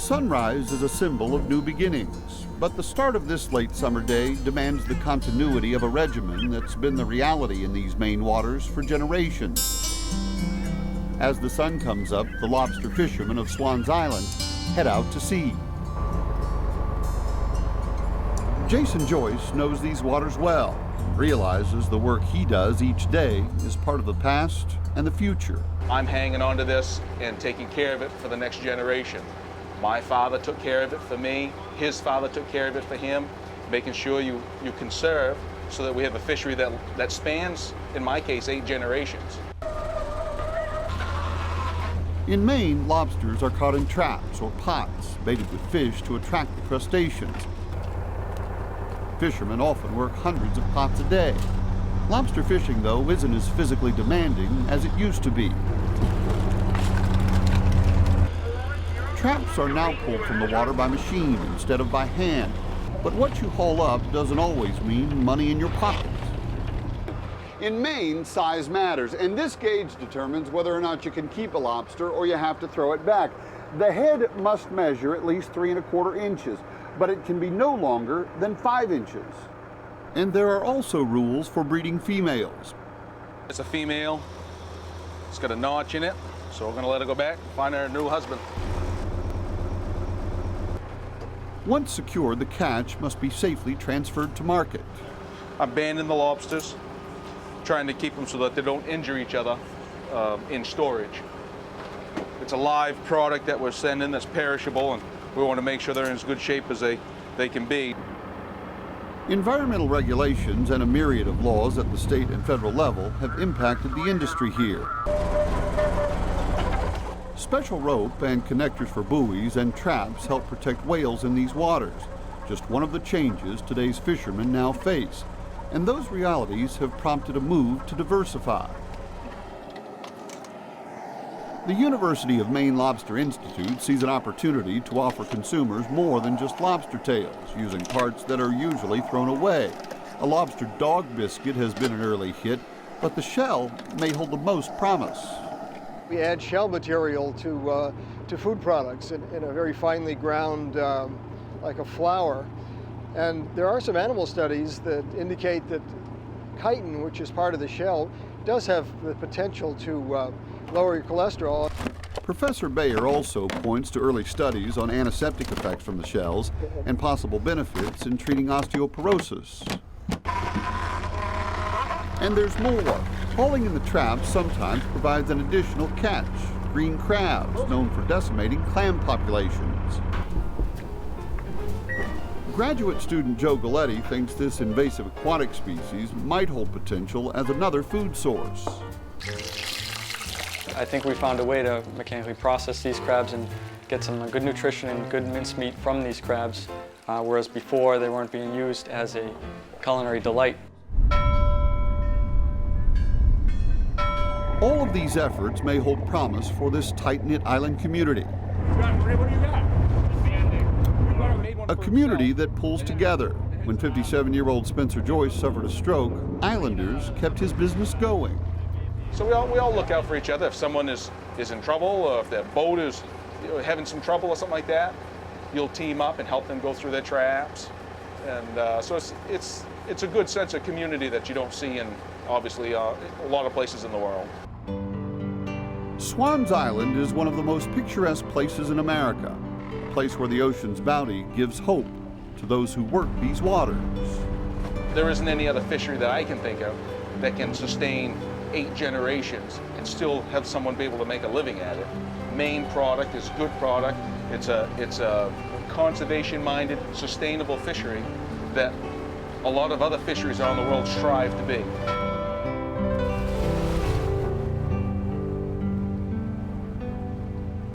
Sunrise is a symbol of new beginnings, but the start of this late summer day demands the continuity of a regimen that's been the reality in these Maine waters for generations. As the sun comes up, the lobster fishermen of Swan's Island head out to sea. Jason Joyce knows these waters well, realizes the work he does each day is part of the past and the future. I'm hanging on to this and taking care of it for the next generation. My father took care of it for me, his father took care of it for him, making sure you conserve so that we have a fishery that spans, in my case, 8 generations. In Maine, lobsters are caught in traps or pots, baited with fish to attract the crustaceans. Fishermen often work hundreds of pots a day. Lobster fishing, though, isn't as physically demanding as it used to be. Traps are now pulled from the water by machine instead of by hand. But what you haul up doesn't always mean money in your pocket. In Maine, size matters, and this gauge determines whether or not you can keep a lobster or you have to throw it back. The head must measure at least 3 1/4 inches, but it can be no longer than 5 inches. And there are also rules for breeding females. It's a female, it's got a notch in it, so we're gonna let her go back and find her a new husband. Once secured, the catch must be safely transferred to market. I'm banning the lobsters, trying to keep them so that they don't injure each other in storage. It's a live product that we're sending that's perishable, and we want to make sure they're in as good shape as they can be. Environmental regulations and a myriad of laws at the state and federal level have impacted the industry here. Special rope and connectors for buoys and traps help protect whales in these waters, just one of the changes today's fishermen now face. And those realities have prompted a move to diversify. The University of Maine Lobster Institute sees an opportunity to offer consumers more than just lobster tails, using parts that are usually thrown away. A lobster dog biscuit has been an early hit, but the shell may hold the most promise. We add shell material to food products in a very finely ground, like a flour. And there are some animal studies that indicate that chitin, which is part of the shell, does have the potential to lower your cholesterol. Professor Bayer also points to early studies on antiseptic effects from the shells and possible benefits in treating osteoporosis. And there's more. Hauling in the traps sometimes provides an additional catch: green crabs, known for decimating clam populations. Graduate student Joe Galletti thinks this invasive aquatic species might hold potential as another food source. I think we found a way to mechanically process these crabs and get some good nutrition and good mincemeat from these crabs, whereas before they weren't being used as a culinary delight. All of these efforts may hold promise for this tight-knit island community. A community that pulls together. When 57-year-old Spencer Joyce suffered a stroke, Islanders kept his business going. So we all look out for each other. If someone is in trouble, or if their boat is having some trouble or something like that, you'll team up and help them go through their traps. And so it's a good sense of community that you don't see in, obviously, a lot of places in the world. Swan's Island is one of the most picturesque places in America, a place where the ocean's bounty gives hope to those who work these waters. There isn't any other fishery that I can think of that can sustain 8 generations and still have someone be able to make a living at it. Maine product is good product. It's a conservation-minded, sustainable fishery that a lot of other fisheries around the world strive to be.